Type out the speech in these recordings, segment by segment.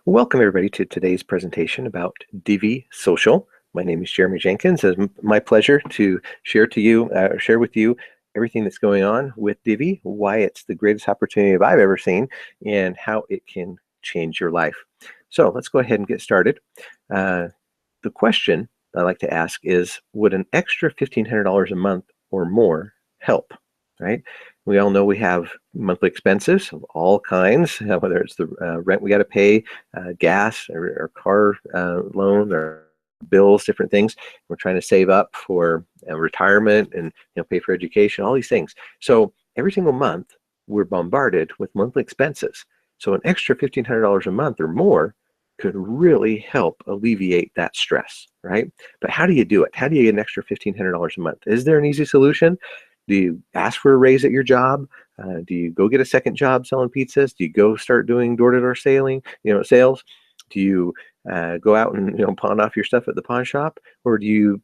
Welcome everybody to today's presentation about Divvee Social. My name is Jeremy Jenkins. It's my pleasure to share with you everything that's going on with Divvee, why it's the greatest opportunity I've ever seen, and how it can change your life. So let's go ahead and get started. The question I like to ask is, would an extra $1,500 a month or more help? Right? We all know we have monthly expenses of all kinds, whether it's the rent we got to pay, gas, or car loan, or bills, different things. We're trying to save up for retirement and pay for education, all these things. So every single month we're bombarded with monthly expenses. So an extra $1,500 a month or more could really help alleviate that stress, right? But how do you do it? How do you get an extra $1,500 a month? Is there an easy solution? Do you ask for a raise at your job? Do you go get a second job selling pizzas? Do you go start doing door-to-door sales? Do you go out and pawn off your stuff at the pawn shop? Or do you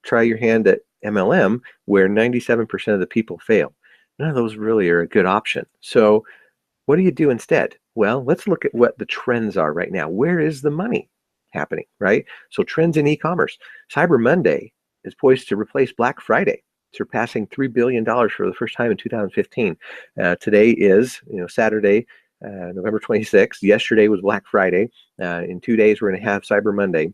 try your hand at MLM, where 97% of the people fail? None of those really are a good option. So what do you do instead? Well, let's look at what the trends are right now. Where is the money happening, right? So trends in e-commerce. Cyber Monday is poised to replace Black Friday, surpassing $3 billion for the first time in 2015. Today is Saturday, November 26th. Yesterday was Black Friday. In 2 days, we're going to have Cyber Monday.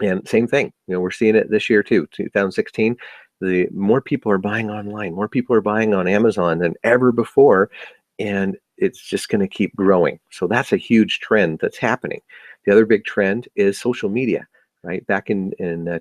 And same thing, we're seeing it this year too, 2016. The more people are buying online, more people are buying on Amazon than ever before. And it's just going to keep growing. So that's a huge trend that's happening. The other big trend is social media, right? Back in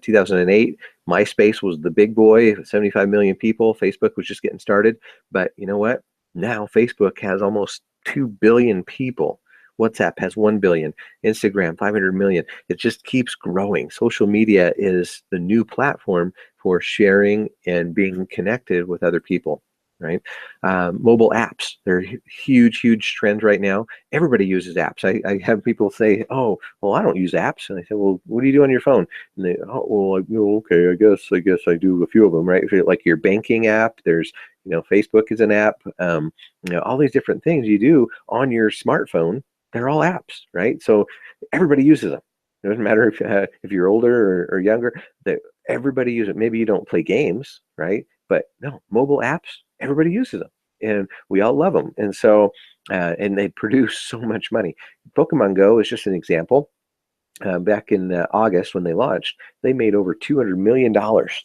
2008, MySpace was the big boy, 75 million people. Facebook was just getting started. But you know what? Now Facebook has almost 2 billion people. WhatsApp has 1 billion, Instagram 500 million. It just keeps growing. Social media is the new platform for sharing and being connected with other people, right? Mobile apps, they're huge trend right now. Everybody uses apps. I have people say, oh, well, I don't use apps. And I say, well, what do you do on your phone? And they, oh, well, okay, I guess I do a few of them, right? Like your banking app, there's, Facebook is an app, all these different things you do on your smartphone, they're all apps, right? So everybody uses them. It doesn't matter if you're older or younger, that everybody uses it. Maybe you don't play games, right? But no, mobile apps, everybody uses them, and we all love them. And so, and they produce so much money. Pokemon Go is just an example. Back in August when they launched, they made over $200 million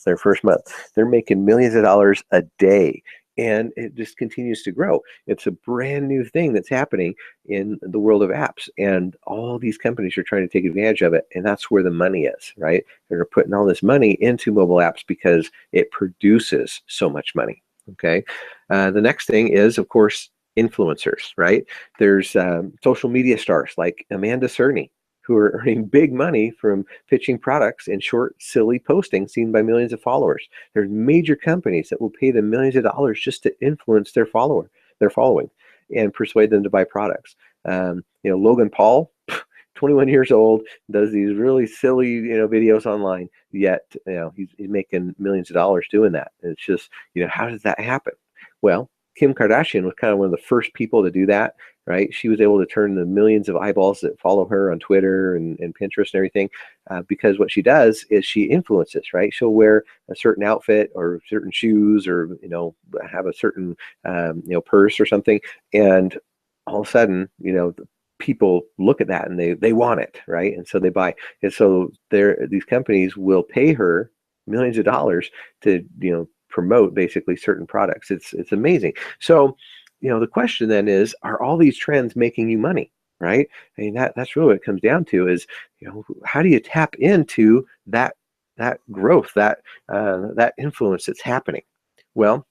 their first month. They're making millions of dollars a day, and it just continues to grow. It's a brand new thing that's happening in the world of apps, and all these companies are trying to take advantage of it, and that's where the money is, right? They're putting all this money into mobile apps because it produces so much money, okay? The next thing is, of course, influencers, right? There's social media stars like Amanda Cerny, who are earning big money from pitching products in short, silly postings seen by millions of followers. There's major companies that will pay them millions of dollars just to influence their following, and persuade them to buy products. Logan Paul, 21 years old, does these really silly, videos online, yet, he's making millions of dollars doing that. And it's just, how does that happen? Well, Kim Kardashian was kind of one of the first people to do that, right? She was able to turn the millions of eyeballs that follow her on Twitter and Pinterest and everything, because what she does is she influences, right? She'll wear a certain outfit or certain shoes, or have a certain purse or something, and all of a sudden, people look at that and they want it, right? And so they buy. And so these companies will pay her millions of dollars to promote basically certain products. It's amazing. So the question then is, are all these trends making you money, right? I mean, that's really what it comes down to is, how do you tap into that growth, that influence that's happening? Well,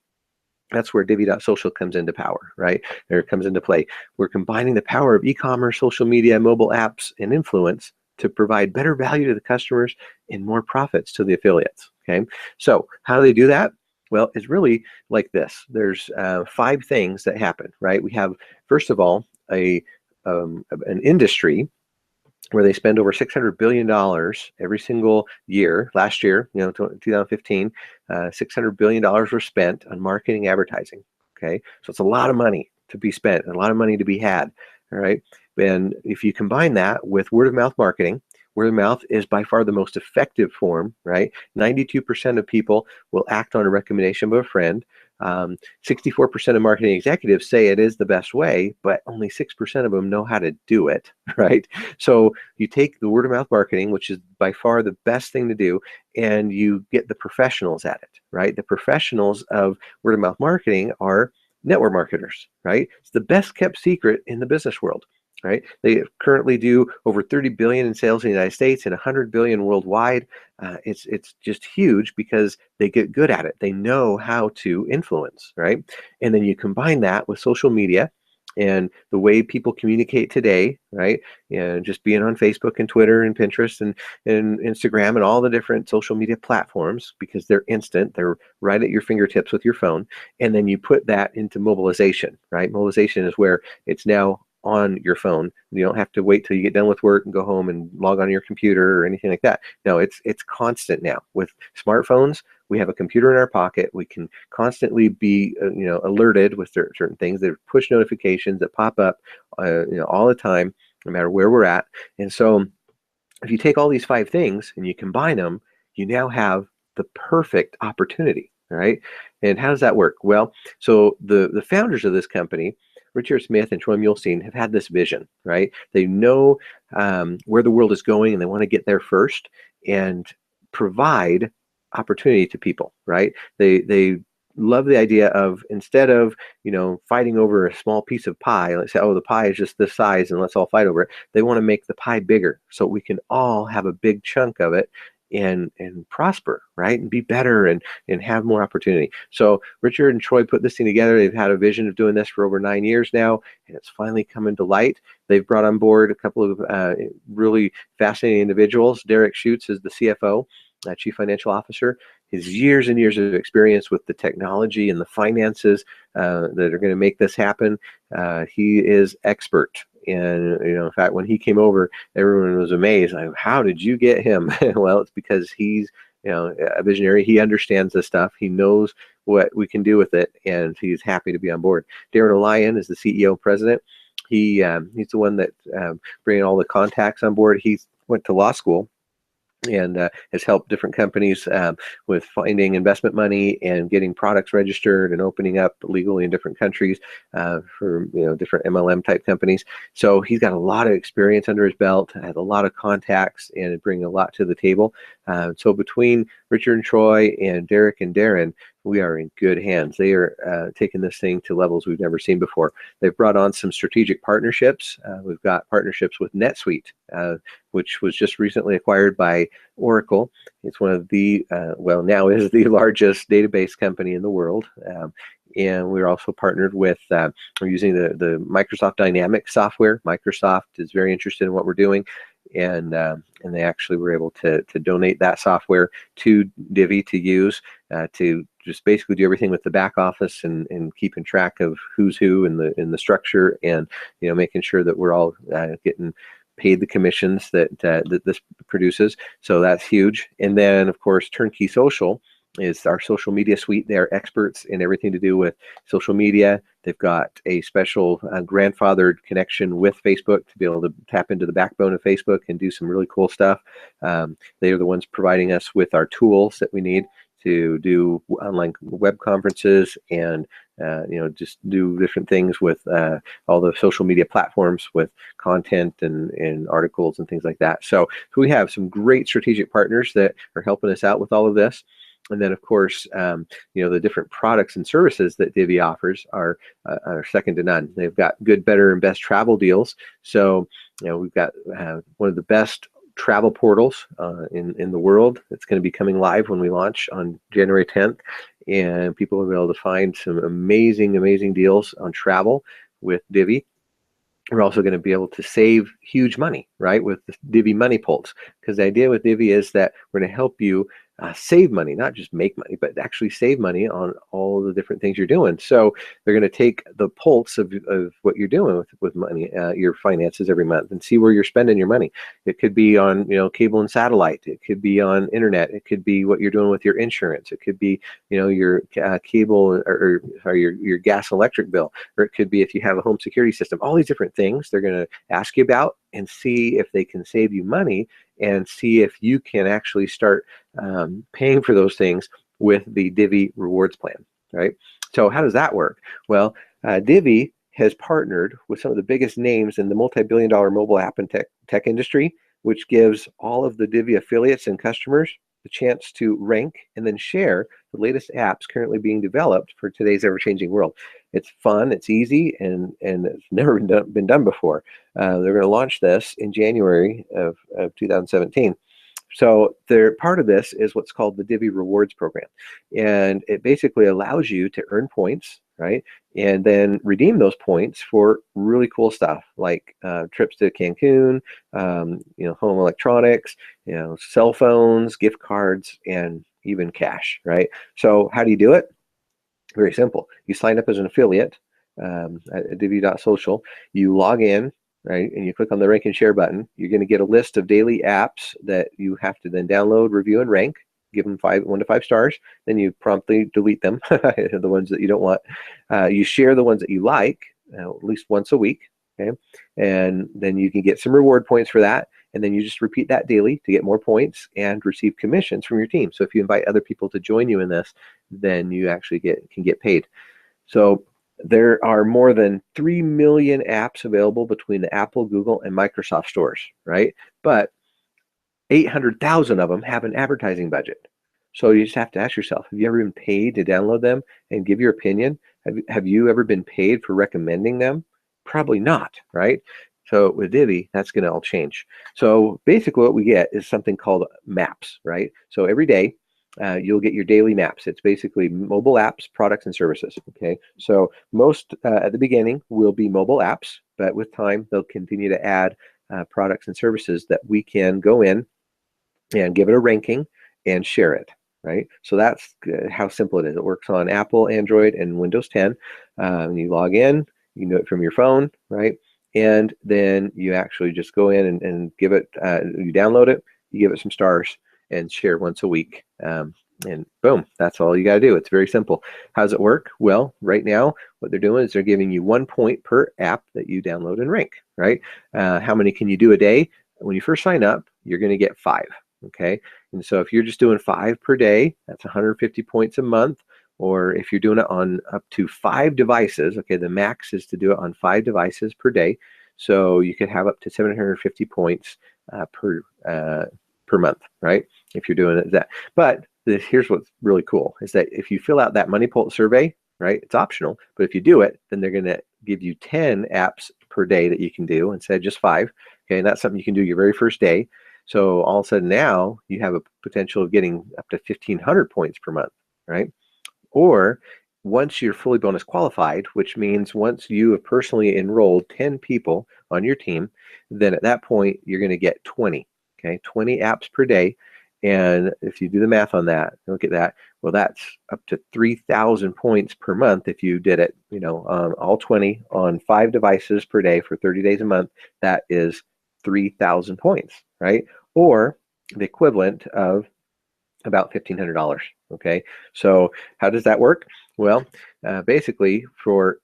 that's where Divvee Social comes into power, right? There it comes into play. We're combining the power of e-commerce, social media, mobile apps, and influence to provide better value to the customers and more profits to the affiliates, okay? So how do they do that? Well, it's really like this. There's 5 things that happen, right? We have, first of all, an industry where they spend over $600 billion every single year. Last year, 2015, $600 billion were spent on marketing advertising, okay? So it's a lot of money to be spent, and a lot of money to be had, all right? And if you combine that with word of mouth marketing, word of mouth is by far the most effective form, right? 92% of people will act on a recommendation of a friend. 64% of marketing executives say it is the best way, but only 6% of them know how to do it, right? So you take the word of mouth marketing, which is by far the best thing to do, and you get the professionals at it, right? The professionals of word of mouth marketing are network marketers, right? It's the best kept secret in the business world, right? They currently do over 30 billion in sales in the United States and 100 billion worldwide. It's just huge because they get good at it. They know how to influence, right? And then you combine that with social media and the way people communicate today, right? And just being on Facebook and Twitter and Pinterest and Instagram and all the different social media platforms, because they're instant, they're right at your fingertips with your phone. And then you put that into mobilization, right? Mobilization is where it's now on your phone. You don't have to wait till you get done with work and go home and log on your computer or anything like that. No, it's constant now. With smartphones, we have a computer in our pocket. We can constantly be alerted with certain things. There are push notifications that pop up all the time, no matter where we're at. And so if you take all these 5 things and you combine them, you now have the perfect opportunity, right? And how does that work? Well, so the founders of this company, Richard Smith and Troy Muhlstein, have had this vision, right? They know where the world is going, and they want to get there first and provide opportunity to people, right? They love the idea of, instead of fighting over a small piece of pie, let's say, oh, the pie is just this size and let's all fight over it. They want to make the pie bigger so we can all have a big chunk of it and prosper, right? And be better and have more opportunity. So Richard and Troy put this thing together. They've had a vision of doing this for over 9 years now, and it's finally coming to light. They've brought on board a couple of really fascinating individuals. Derek Schutz is the CFO, Chief Financial Officer. His years and years of experience with the technology and the finances that are going to make this happen. He is expert. And in fact, when he came over, everyone was amazed. Like, how did you get him? Well, it's because he's a visionary. He understands this stuff. He knows what we can do with it, and he's happy to be on board. Darren O'Lyon is the CEO president. He's the one that bringing all the contacts on board. He went to law school and has helped different companies with finding investment money and getting products registered and opening up legally in different countries for different MLM type companies. So he's got a lot of experience under his belt, has a lot of contacts, and bringing a lot to the table. So between Richard and Troy and Derek and Darren, we are in good hands. They are taking this thing to levels we've never seen before. They've brought on some strategic partnerships. We've got partnerships with NetSuite, which was just recently acquired by Oracle. It's one of the, now is the largest database company in the world. And we're also partnered with, we're using the Microsoft Dynamics software. Microsoft is very interested in what we're doing. And they actually were able to donate that software to Divvee to use to just basically do everything with the back office and keeping track of who's who in the structure, and making sure that we're all getting paid the commissions that this produces. So that's huge. And then of course Turnkey Social is our social media suite. They're experts in everything to do with social media. They've got a special grandfathered connection with Facebook to be able to tap into the backbone of Facebook and do some really cool stuff. They are the ones providing us with our tools that we need to do online web conferences and just do different things with all the social media platforms with content and articles and things like that. So we have some great strategic partners that are helping us out with all of this. And then, of course, the different products and services that Divvee offers are second to none. They've got good, better, and best travel deals. So, we've got one of the best travel portals in the world. It's going to be coming live when we launch on January 10th. And people will be able to find some amazing, amazing deals on travel with Divvee. We're also going to be able to save huge money, right, with the Divvee Money Pulse. Because the idea with Divvee is that we're going to help you save money, not just make money, but actually save money on all the different things you're doing. So they're going to take the pulse of what you're doing with money, your finances every month, and see where you're spending your money. It could be on, cable and satellite. It could be on internet. It could be what you're doing with your insurance. It could be, your cable or your gas and electric bill, or it could be if you have a home security system. All these different things they're going to ask you about and see if they can save you money, and see if you can actually start paying for those things with the Divvee rewards plan, right? So how does that work? Well, Divvee has partnered with some of the biggest names in the multi-billion-dollar mobile app and tech industry, which gives all of the Divvee affiliates and customers the chance to rank and then share the latest apps currently being developed for today's ever-changing world. It's fun, it's easy, and it's never been done before. They're going to launch this in January of 2017. So part of this is what's called the Divvee Rewards program. And it basically allows you to earn points, right? And then redeem those points for really cool stuff like trips to Cancun, home electronics, cell phones, gift cards, and even cash, right? So how do you do it? Very simple. You sign up as an affiliate at Divvee.social. You log in, right, and you click on the rank and share button. You're going to get a list of daily apps that you have to then download, review, and rank. Give them 1 to 5 stars. Then you promptly delete them, the ones that you don't want. You share the ones that you like at least once a week. Okay, and then you can get some reward points for that. And then you just repeat that daily to get more points and receive commissions from your team. So if you invite other people to join you in this, then you actually can get paid. So there are more than 3 million apps available between the Apple, Google, and Microsoft stores, right? But 800,000 of them have an advertising budget. So you just have to ask yourself, have you ever been paid to download them and give your opinion? Have you ever been paid for recommending them? Probably not, right? So with Divvee, that's going to all change. So basically what we get is something called maps, right? So every day, you'll get your daily maps. It's basically mobile apps, products, and services, okay? So most at the beginning will be mobile apps, but with time, they'll continue to add products and services that we can go in and give it a ranking and share it, right? So that's how simple it is. It works on Apple, Android, and Windows 10. You log in, you can do it from your phone, right? And then you actually just go in and give it, you download it, you give it some stars, and share once a week. And boom, that's all you got to do. It's very simple. How does it work? Well, right now, what they're doing is they're giving you 1 point per app that you download and rank, right? How many can you do a day? When you first sign up, you're going to get 5, okay? And so if you're just doing 5 per day, that's 150 points a month. Or if you're doing it on up to 5 devices, okay, the max is to do it on 5 devices per day. So you could have up to 750 points per month, right? If you're doing it that. But here's what's really cool is that if you fill out that Money Pulse survey, right, it's optional, but if you do it, then they're going to give you 10 apps per day that you can do instead of just 5. Okay, and that's something you can do your very first day. So all of a sudden now you have a potential of getting up to 1,500 points per month, right? Or once you're fully bonus qualified, which means once you have personally enrolled 10 people on your team, then at that point you're going to get 20, okay, 20 apps per day. And if you do the math on that, look at that, well, that's up to 3,000 points per month if you did it, all 20 on 5 devices per day for 30 days a month. That is 3,000 points, right? Or the equivalent of about $1,500, okay? So how does that work? Well, basically for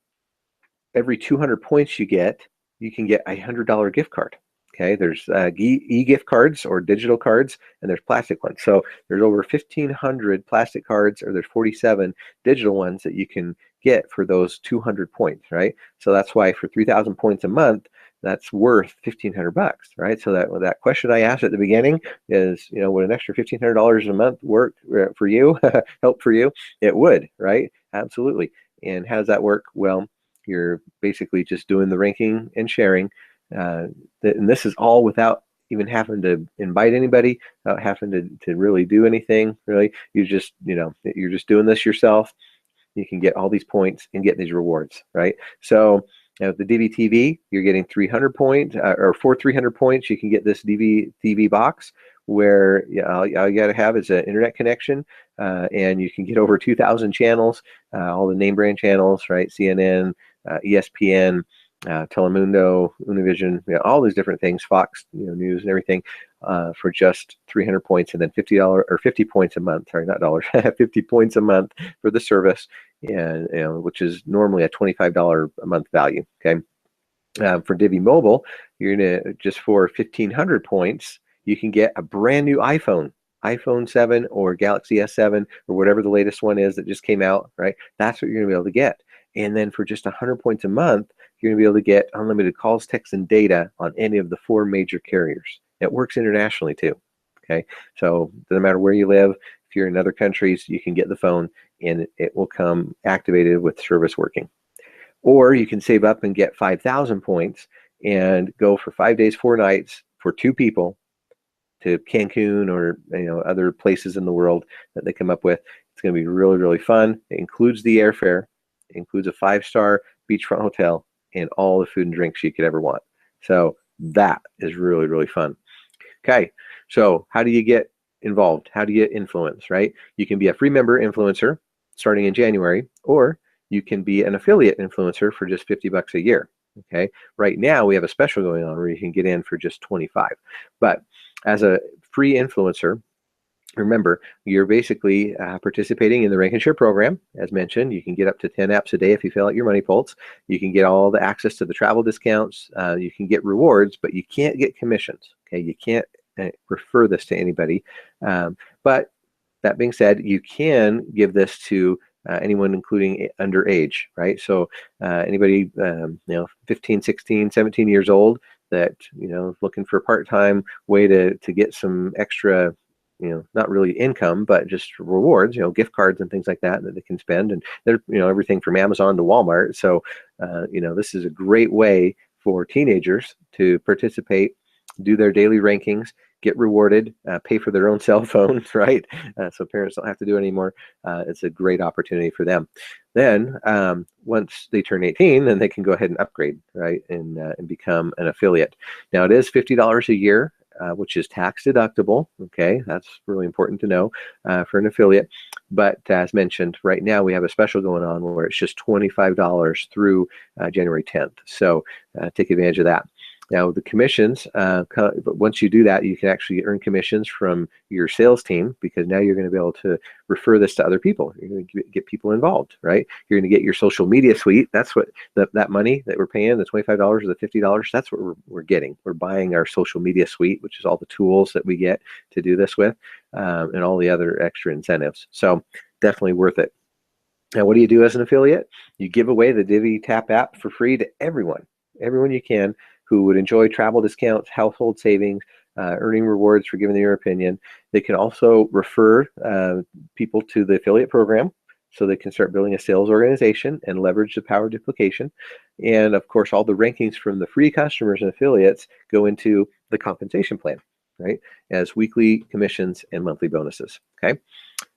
every 200 points you get, you can get a $100 gift card. Okay, there's e-gift cards or digital cards, and there's plastic ones. So there's over 1,500 plastic cards, or there's 47 digital ones that you can get for those 200 points, right? So that's why for 3,000 points a month, that's worth $1,500, right? So that question I asked at the beginning is, would an extra $1,500 a month work for you, help for you? It would, right? Absolutely. And how does that work? Well, you're basically just doing the ranking and sharing. And this is all without even having to invite anybody, without having to really do anything, really. You're just doing this yourself. You can get all these points and get these rewards, right? So the Divvee TV, you're getting 300 points, or for 300 points, you can get this Divvee TV box, where all you got to have is an internet connection, and you can get over 2,000 channels, all the name brand channels, right? CNN, ESPN, Telemundo, Univision, all these different things, Fox, news and everything, for just 300 points, and then $50 or 50 points a month. Sorry, not dollars, 50 points a month for the service, and which is normally a $25 a month value. Okay. For Divvee Mobile, you're gonna just for 1,500 points, you can get a brand new iPhone 7 or Galaxy S7 or whatever the latest one is that just came out, right? That's what you're gonna be able to get. And then for just 100 points a month, you're gonna be able to get unlimited calls, texts, and data on any of the 4 major carriers. It works internationally too. Okay, so no matter where you live, if you're in other countries, you can get the phone and it will come activated with service working. Or you can save up and get 5,000 points and go for 5 days, 4 nights for 2 people to Cancun or other places in the world that they come up with. It's going to be really, really fun. It includes the airfare, it includes a 5-star beachfront hotel, and all the food and drinks you could ever want. So that is really, really fun. Okay, so how do you get involved? How do you influence, right? You can be a free member influencer starting in January, or you can be an affiliate influencer for just $50 a year. Okay, right now we have a special going on where you can get in for just 25. But as a free influencer, remember, you're basically participating in the Rank and Share program. As mentioned, you can get up to 10 apps a day if you fill out your money pulse. You can get all the access to the travel discounts. You can get rewards, but you can't get commissions. Okay, you can't refer this to anybody. But that being said, you can give this to anyone, including underage, right? So anybody, 15, 16, 17 years old that, looking for a part-time way to get some extra, not really income, but just rewards, gift cards and things like that they can spend. And they're, everything from Amazon to Walmart. So, this is a great way for teenagers to participate, do their daily rankings, get rewarded, pay for their own cell phones, right? So parents don't have to do it anymore. It's a great opportunity for them. Then once they turn 18, then they can go ahead and upgrade, right, and become an affiliate. Now it is $50 a year, which is tax deductible. Okay, that's really important to know for an affiliate. But as mentioned, right now we have a special going on where it's just $25 through January 10th. So take advantage of that. Now the commissions, once you do that, you can actually earn commissions from your sales team, because now you're going to be able to refer this to other people. You're going to get people involved, right? You're going to get your social media suite. That's what that money that we're paying, the $25 or the $50, that's what we're getting. We're buying our social media suite, which is all the tools that we get to do this with, and all the other extra incentives. So definitely worth it. Now, what do you do as an affiliate? You give away the Divvee Tap app for free to everyone you can who would enjoy travel discounts, household savings, earning rewards for giving their opinion. They can also refer people to the affiliate program, so they can start building a sales organization and leverage the power of duplication. And of course, all the rankings from the free customers and affiliates go into the compensation plan, right, as weekly commissions and monthly bonuses. Okay,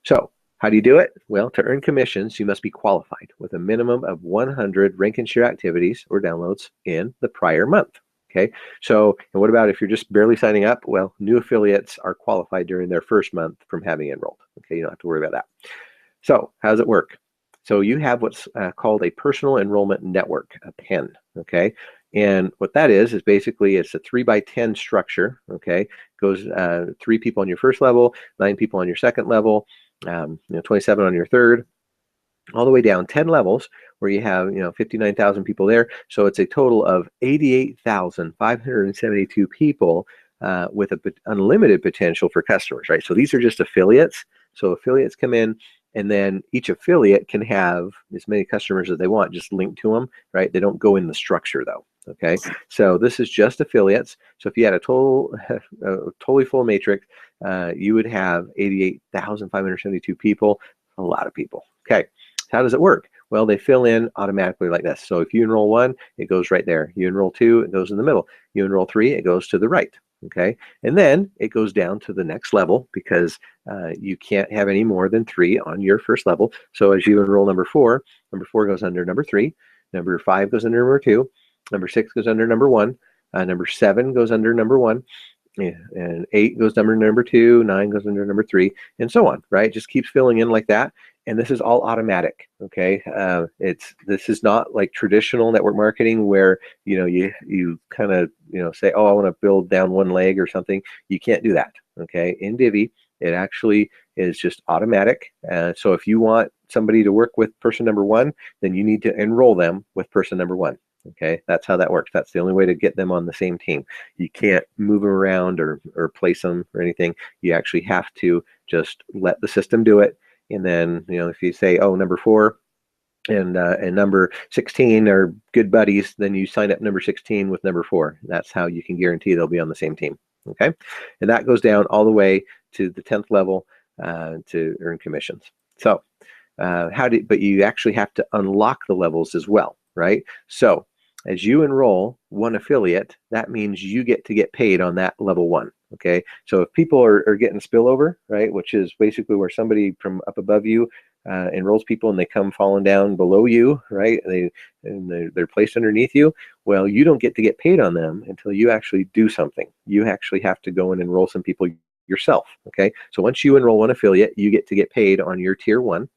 so how do you do it? Well, to earn commissions, you must be qualified with a minimum of 100 Rank and Share activities or downloads in the prior month. Okay, so and what about if you're just barely signing up? Well, new affiliates are qualified during their first month from having enrolled. Okay, you don't have to worry about that. So how does it work? So you have what's called a personal enrollment network, a PEN. Okay, and what that is basically it's a 3x10 structure. Okay, goes 3 people on your first level, 9 people on your second level, 27 on your third, all the way down 10 levels where you have 59,000 people there. So it's a total of 88,572 people with unlimited potential for customers, right? So these are just affiliates. So affiliates come in, and then each affiliate can have as many customers as they want, just linked to them, right? They don't go in the structure though. Okay, so this is just affiliates. So if you had a totally full matrix, you would have 88,572 people, a lot of people. Okay, how does it work? Well, they fill in automatically like this. So if you enroll 1, it goes right there. You enroll 2, it goes in the middle. You enroll 3, it goes to the right. Okay, and then it goes down to the next level, because you can't have any more than 3 on your first level. So as you enroll number 4 goes under number 3, number 5 goes under number 2, number 6 goes under number 1, number 7 goes under number 1, Yeah, and 8 goes number 2, 9 goes under number 3, and so on, right? Just keeps filling in like that. And this is all automatic, okay? This is not like traditional network marketing where you kind of say, oh, I want to build down one leg or something. You can't do that, okay? In Divvee, it actually is just automatic. So if you want somebody to work with person number 1, then you need to enroll them with person number 1. Okay, that's how that works. That's the only way to get them on the same team. You can't move them around or place them or anything. You actually have to just let the system do it. And then, if you say, oh, number 4 and number 16 are good buddies, then you sign up number 16 with number 4. That's how you can guarantee they'll be on the same team. Okay, and that goes down all the way to the 10th level to earn commissions. So but you actually have to unlock the levels as well, right? So as you enroll one affiliate, that means you get to get paid on that level 1. Okay, so if people are getting spillover, right, which is basically where somebody from up above you enrolls people and they come falling down below you, right? They're placed underneath you. Well, you don't get to get paid on them until you actually do something. You actually have to go and enroll some people yourself. Okay, so once you enroll one affiliate, you get to get paid on your tier 1.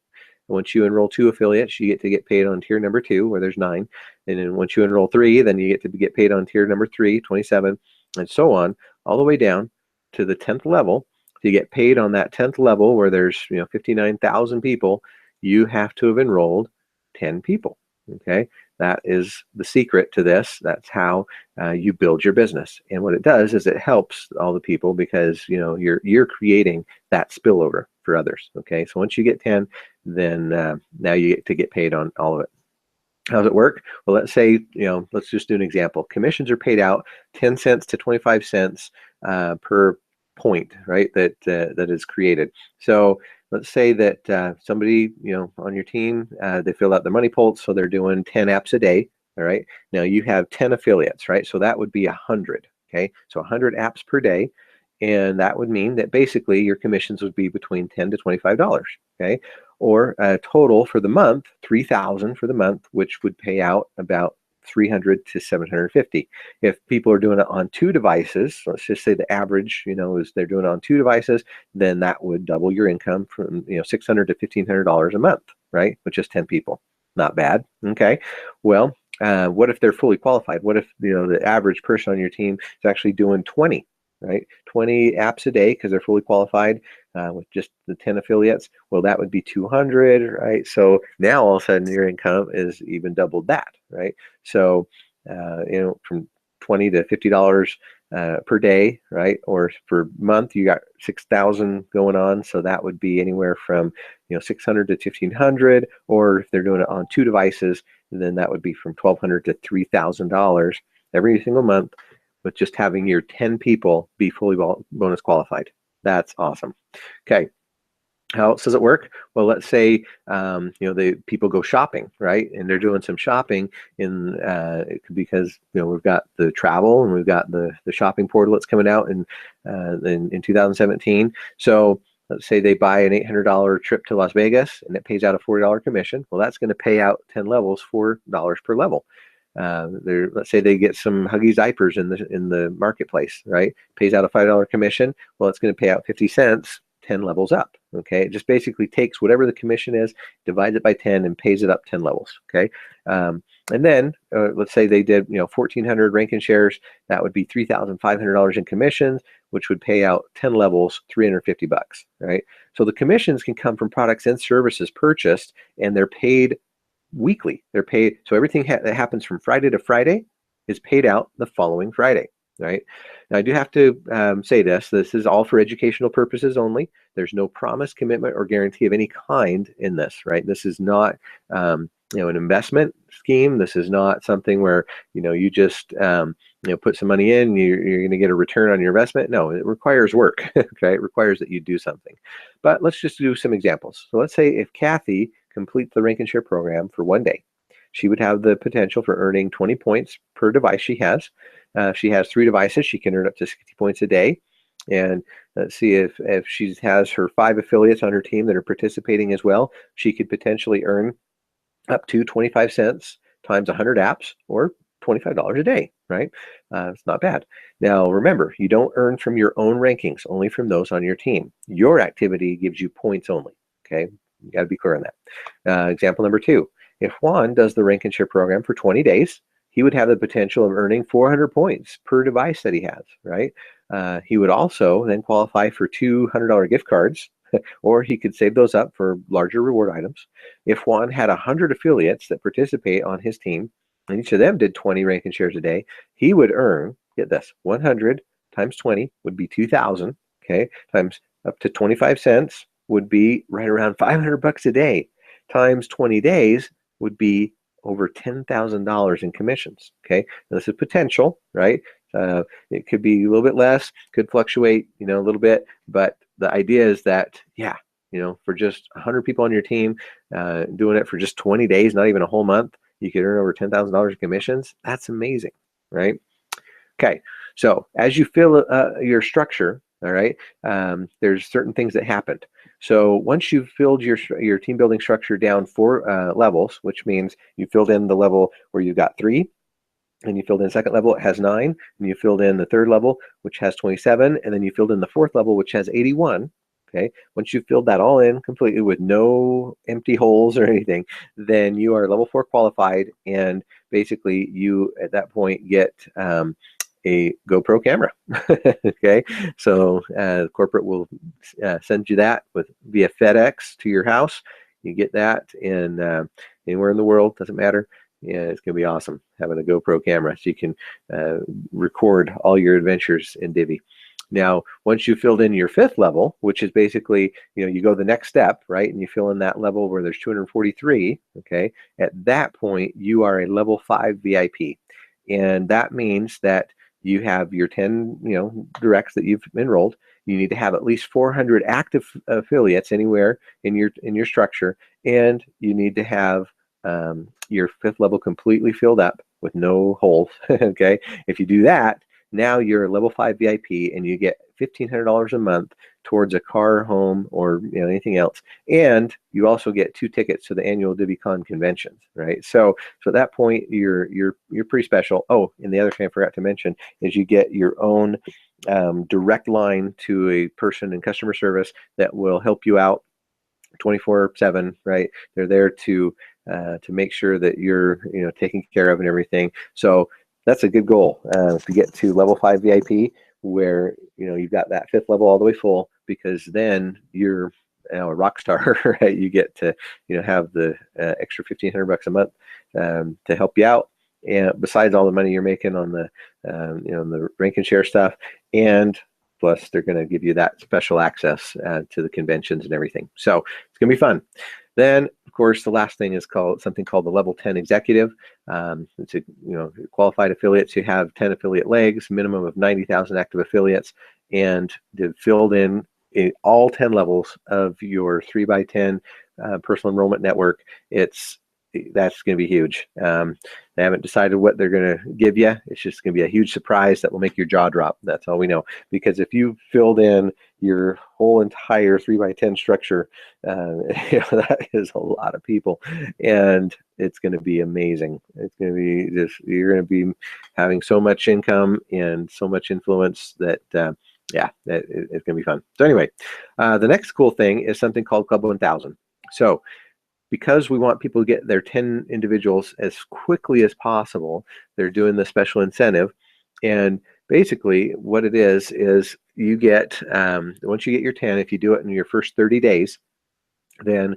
Once you enroll 2 affiliates, you get to get paid on tier number 2, where there's 9. And then once you enroll 3, then you get to get paid on tier number 3, 27, and so on, all the way down to the 10th level. To get paid on that 10th level, where there's 59,000 people, you have to have enrolled 10 people. Okay, that is the secret to this. That's how you build your business. And what it does is it helps all the people because you're creating that spillover for others. Okay, so once you get 10, then now you get to get paid on all of it. How does it work? Well, let's say, let's just do an example. Commissions are paid out 10 cents to 25 cents per point, right, that is created. So let's say that somebody, on your team, they fill out their money pulse, so they're doing 10 apps a day, all right? Now you have 10 affiliates, right? So that would be 100, okay? So 100 apps per day, and that would mean that basically your commissions would be between $10 to $25, okay? Or a total for the month, 3,000 for the month, which would pay out about 300 to 750. If people are doing it on 2 devices, let's just say the average, is they're doing it on 2 devices, then that would double your income from $600 to $1,500 a month, right? With just 10 people. Not bad. Okay. Well, what if they're fully qualified? What if the average person on your team is actually doing 20? Right, 20 apps a day because they're fully qualified with just the 10 affiliates. Well, that would be 200, right? So now all of a sudden your income is even doubled that, right? So from $20 to $50 per day, right? Or per month, you got 6,000 going on. So that would be anywhere from 600 to 1,500, or if they're doing it on 2 devices, then that would be from $1,200 to $3,000 every single month, with just having your 10 people be fully bonus qualified. That's awesome. Okay. How else does it work? Well, let's say the people go shopping, right? And they're doing some shopping because we've got the travel and we've got the shopping portal that's coming out in 2017. So let's say they buy an $800 trip to Las Vegas and it pays out a $40 commission. Well, that's going to pay out 10 levels, $4 per level. Let's say they get some Huggies diapers in the marketplace, right? Pays out a $5 commission. Well, it's going to pay out 50 cents, 10 levels up. Okay, it just basically takes whatever the commission is, divides it by 10, and pays it up 10 levels. Okay, and then let's say they did 1,400 ranking shares. That would be $3,500 in commissions, which would pay out 10 levels, $350. Right. So the commissions can come from products and services purchased, and they're paid weekly. They're paid, so everything that happens from Friday to Friday is paid out the following Friday, right? Now I do have to say this is all for educational purposes only. There's no promise, commitment, or guarantee of any kind in this, right? This is not an investment scheme. This is not something where you just put some money in, you're going to get a return on your investment. No, it requires work. Okay, it requires that you do something. But let's just do some examples. So let's say if Kathy complete the rank and share program for one day, she would have the potential for earning 20 points per device she has. If she has 3 devices, she can earn up to 60 points a day. And let's see, if she has her 5 affiliates on her team that are participating as well, she could potentially earn up to 25 cents times 100 apps, or $25 a day, right? It's not bad. Now, remember, you don't earn from your own rankings, only from those on your team. Your activity gives you points only, okay? You got to be clear on that. Example number 2, if Juan does the rank and share program for 20 days, he would have the potential of earning 400 points per device that he has, right? He would also then qualify for $200 gift cards, or he could save those up for larger reward items. If Juan had 100 affiliates that participate on his team, and each of them did 20 rank and shares a day, he would earn, get this, 100 times 20 would be 2,000, okay, times up to 25 cents would be right around $500 a day, times 20 days would be over $10,000 in commissions, okay? Now, this is potential, right? It could be a little bit less, could fluctuate, a little bit, but the idea is that, yeah, for just 100 people on your team, doing it for just 20 days, not even a whole month, you could earn over $10,000 in commissions. That's amazing, right? Okay, so as you fill your structure, all right, there's certain things that happened. So once you've filled your team building structure down 4 levels, which means you filled in the level where you've got 3, and you filled in the second level, it has 9, and you filled in the third level, which has 27, and then you filled in the fourth level, which has 81. Okay, once you've filled that all in completely with no empty holes or anything, then you are level 4 qualified, and basically you at that point get a GoPro camera. Okay, so corporate will send you that via FedEx to your house. You get that in anywhere in the world, doesn't matter. Yeah, it's gonna be awesome having a GoPro camera, so you can record all your adventures in Divvee. Now, once you filled in your 5th level, which is basically, you go the next step, right? And you fill in that level where there's 243, okay? At that point, you are a level 5 VIP. And that means that you have your 10, directs that you've enrolled. You need to have at least 400 active affiliates anywhere in your structure, and you need to have your 5th level completely filled up with no holes. Okay, if you do that, now you're a level 5 VIP, and you get $1,500 a month towards a car, home, or anything else, and you also get 2 tickets to the annual DivvyCon conventions, right? So at that point, you're pretty special. Oh, and the other thing I forgot to mention is you get your own direct line to a person in customer service that will help you out 24/7, right? They're there to make sure that you're taken care of and everything. So that's a good goal, to get to level 5 VIP, where you've got that 5th level all the way full, because then you're a rock star, right? You get to have the extra $1,500 a month to help you out, and besides all the money you're making on the the rank and share stuff, and plus they're going to give you that special access to the conventions and everything. So it's going to be fun. Then, of course, the last thing is something called the level 10 executive. It's qualified affiliates who have 10 affiliate legs, minimum of 90,000 active affiliates, and they've filled in all 10 levels of your 3x10 personal enrollment network. That's going to be huge. They haven't decided what they're going to give you. It's just going to be a huge surprise that will make your jaw drop. That's all we know. Because if you filled in your whole entire 3x10 structure, that is a lot of people, and it's going to be amazing. It's going to be you're going to be having so much income and so much influence that it's going to be fun. So anyway, the next cool thing is something called Club 1000. So because we want people to get their 10 individuals as quickly as possible, they're doing the special incentive. And basically what it is you get, once you get your 10, if you do it in your first 30 days, then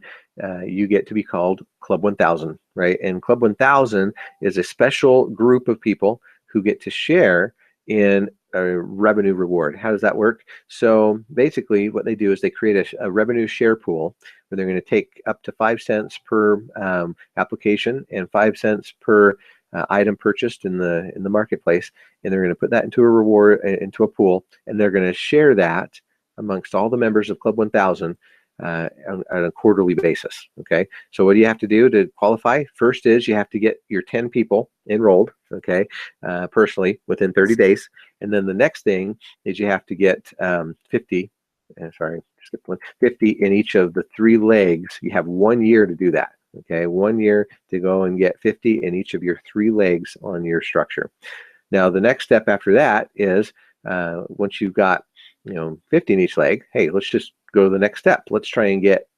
you get to be called Club 1000, right? And Club 1000 is a special group of people who get to share in a revenue reward. How does that work? So basically what they do is they create a revenue share pool where they're going to take up to 5 cents per application and 5 cents per item purchased in the marketplace, and they're going to put that into a reward, into a pool, and they're going to share that amongst all the members of Club 1000 on a quarterly basis. Okay, so what do you have to do to qualify? First is you have to get your 10 people enrolled, okay, personally within 30 days, and then the next thing is you have to get 50 in each of the 3 legs. You have 1 year to do that. Okay, 1 year to go and get 50 in each of your 3 legs on your structure. Now, the next step after that is once you've got 50 in each leg, hey, let's just go to the next step. Let's try and get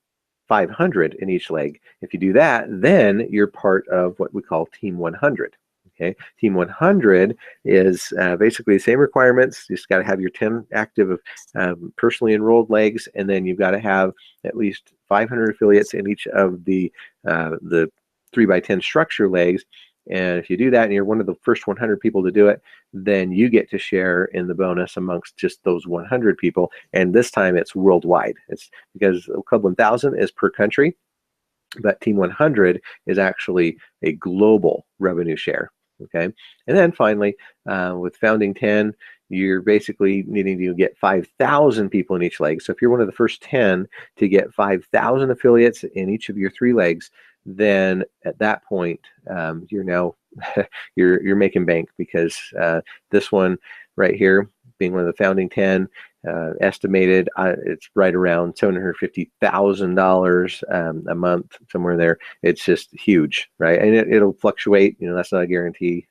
500 in each leg. If you do that, then you're part of what we call Team 100. Okay, Team 100 is basically the same requirements. You just got to have your 10 active personally enrolled legs, and then you've got to have at least 500 affiliates in each of the 3x10 structure legs. And if you do that and you're one of the first 100 people to do it, then you get to share in the bonus amongst just those 100 people. And this time it's worldwide. It's because Club 1000 is per country, but Team 100 is actually a global revenue share. Okay. And then finally, with Founding 10, you're basically needing to get 5,000 people in each leg. So if you're one of the first 10 to get 5,000 affiliates in each of your 3 legs, then at that point, you're now you're making bank, because this one right here, being one of the Founding 10, estimated it's right around $750,000 a month, somewhere there. It's just huge, right? And it'll fluctuate. That's not a guarantee,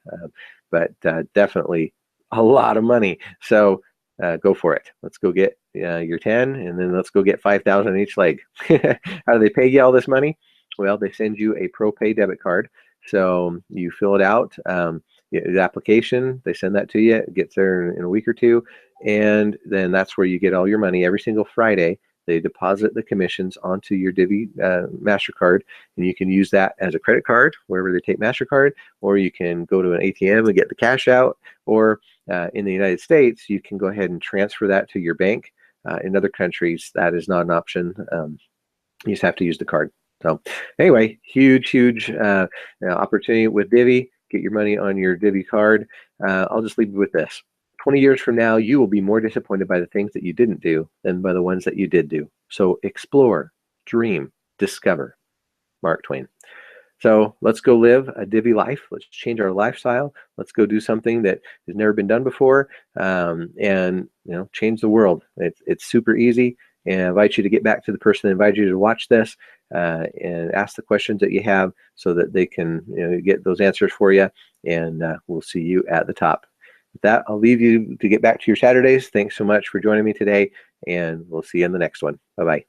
but definitely a lot of money. So go for it. Let's go get your 10, and then let's go get 5,000 in each leg. How do they pay you all this money? Well, they send you a ProPay debit card. So you fill it out, the application, they send that to you. It gets there in a week or two, and then that's where you get all your money every single Friday. They deposit the commissions onto your Divvee MasterCard, and you can use that as a credit card wherever they take MasterCard, or you can go to an ATM and get the cash out, or in the United States, you can go ahead and transfer that to your bank. In other countries, that is not an option. You just have to use the card. So anyway, huge opportunity with Divvee. Get your money on your Divvee card. I'll just leave you with this. 20 years from now, you will be more disappointed by the things that you didn't do than by the ones that you did do. So explore, dream, discover. Mark Twain. So let's go live a Divvee life. Let's change our lifestyle. Let's go do something that has never been done before, and change the world. It's super easy. And I invite you to get back to the person that invited you to watch this, and ask the questions that you have, so that they can get those answers for you. And we'll see you at the top. With that, I'll leave you to get back to your Saturdays. Thanks so much for joining me today, and we'll see you in the next one. Bye-bye.